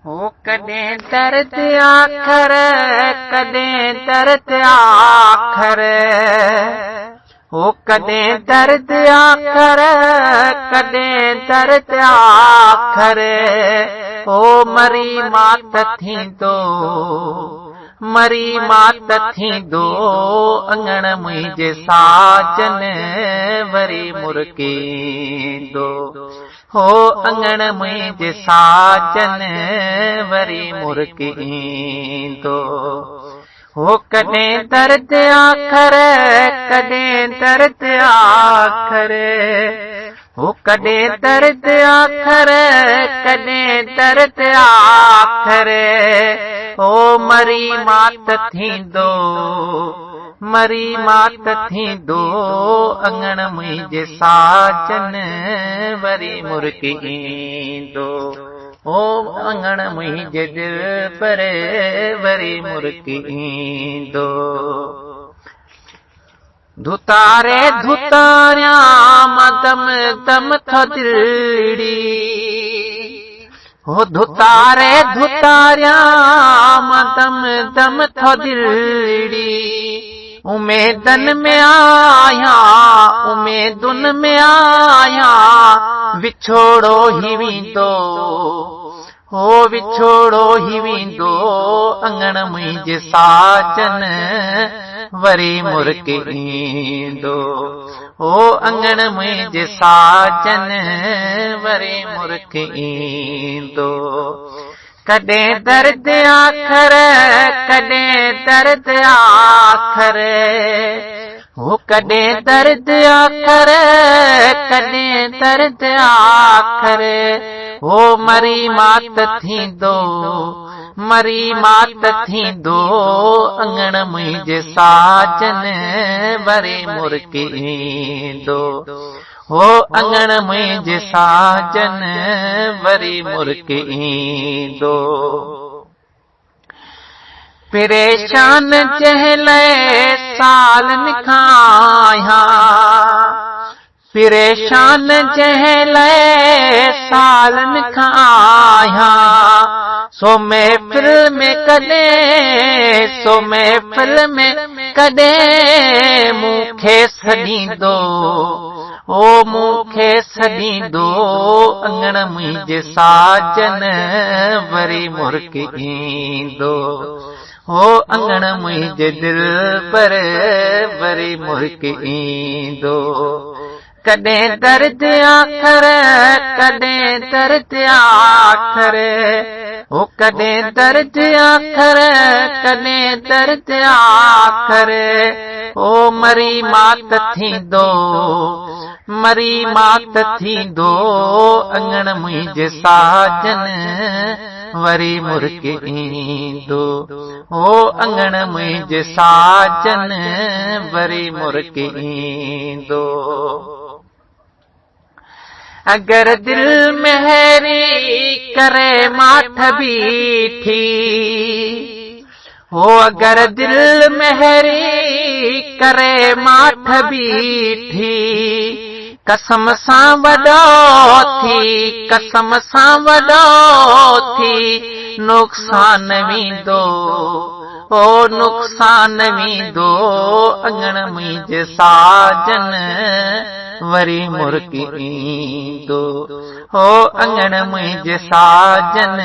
हो कॾहिं दर्द आखर, कॾहिं दर्द आखर, हो कॾहिं दर्द आखर, कॾहिं दर्द आखर, हो मरी मात थींदो, मरी मात थींदो, अंगण मुंहिंजे साजन वरी मुरकींदो, हो अंगण मुंहिंजे साजन वरी मुरकींदो, हो कॾहिं दर्द आखर, कॾहिं दर्द आखर, हो कॾहिं दर्द आखर, कॾहिं दर्द आखर, हो मरी मात थींदो, मरी मात थींदो, अंगण मुंहिंजे साजन वरी मुरकींदो, ओ अंगण मुंहिंजे दिल पर वरी मुरकींदो। धुतारे धुतारिया दम दम थदिड़ी, हो धुतारे धुतारिया दम दम थदिड़ी, उमेदन में आया, उमेदुन में आया, विछोड़ो ही वेंदो, हो विछोड़ो ही वेंदो, अंगण मुंहिंजे साजन वरी मुरकींदो, हो अंगण मुंहिंजे साजन वरी मुरकींदो। कॾहिं दर्द आखर, कॾहिं दर्द आखर, हो कॾहिं दर्द आखर, कॾहिं दर्द आखर, हो मरी मात थींदो, मरी मात थींदो, अंगण मुंहिंजे साजन वरी मुरकींदो, हो अंगण मुंहिंजे साजन वरी मुरकींदो। परेशान जंहिं सालन खां आहियां, परेशान जंहिं सालन खां आहियां, सो महफिल में कॾहिं, सो महफिल में कॾहिं मूंखे सॾींदो, ओ मूंखे सॾींदो, अंगण मुंहिंजे साजन वरी मुरकींदो, हो अंगण मुंहिंजे दिल पर वरी मुरकींदो। कॾहिं दर्द आखर, कॾहिं दर्द आखर, हो कॾहिं दर्द आखर, कॾहिं दर्द आखर, हो मरी मात थींदो, मरी मात थींदो, अंगण मुंहिंजे साजन वरी मुरकींदो, हो अंगण मुंहिंजे साजन वरी मुरकींदो। अगर दिल मेहरी करे माठ बीठी, हो अगर दिल मेहरी करे माठ बीठी, कसम सां वॾो थी, कसम सां वॾो थी, नुक़सान वेंदो, ओ नुक़सान वेंदो, अंगण मुंहिंजे साजन वरी मुरकींदो, हो अंगण मुंहिंजे साजन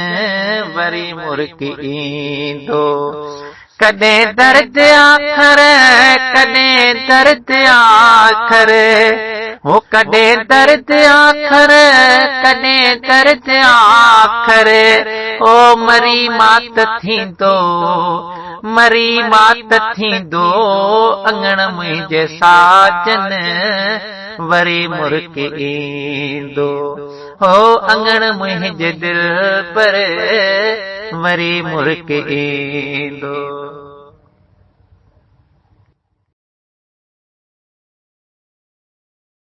वरी मुरकींदो। कॾहिं दर्द आखर, कॾहिं दर्द आखर, हो कॾहिं दर्द आखर, कॾहिं दर्द आखर, ओ मरी मात थींदो, मरी मात थींदो, अंगण मुंहिंजे साजन वरी मुरकींदो, हो अंगण मुंहिंजे दिल पर वरी मुरकींदो।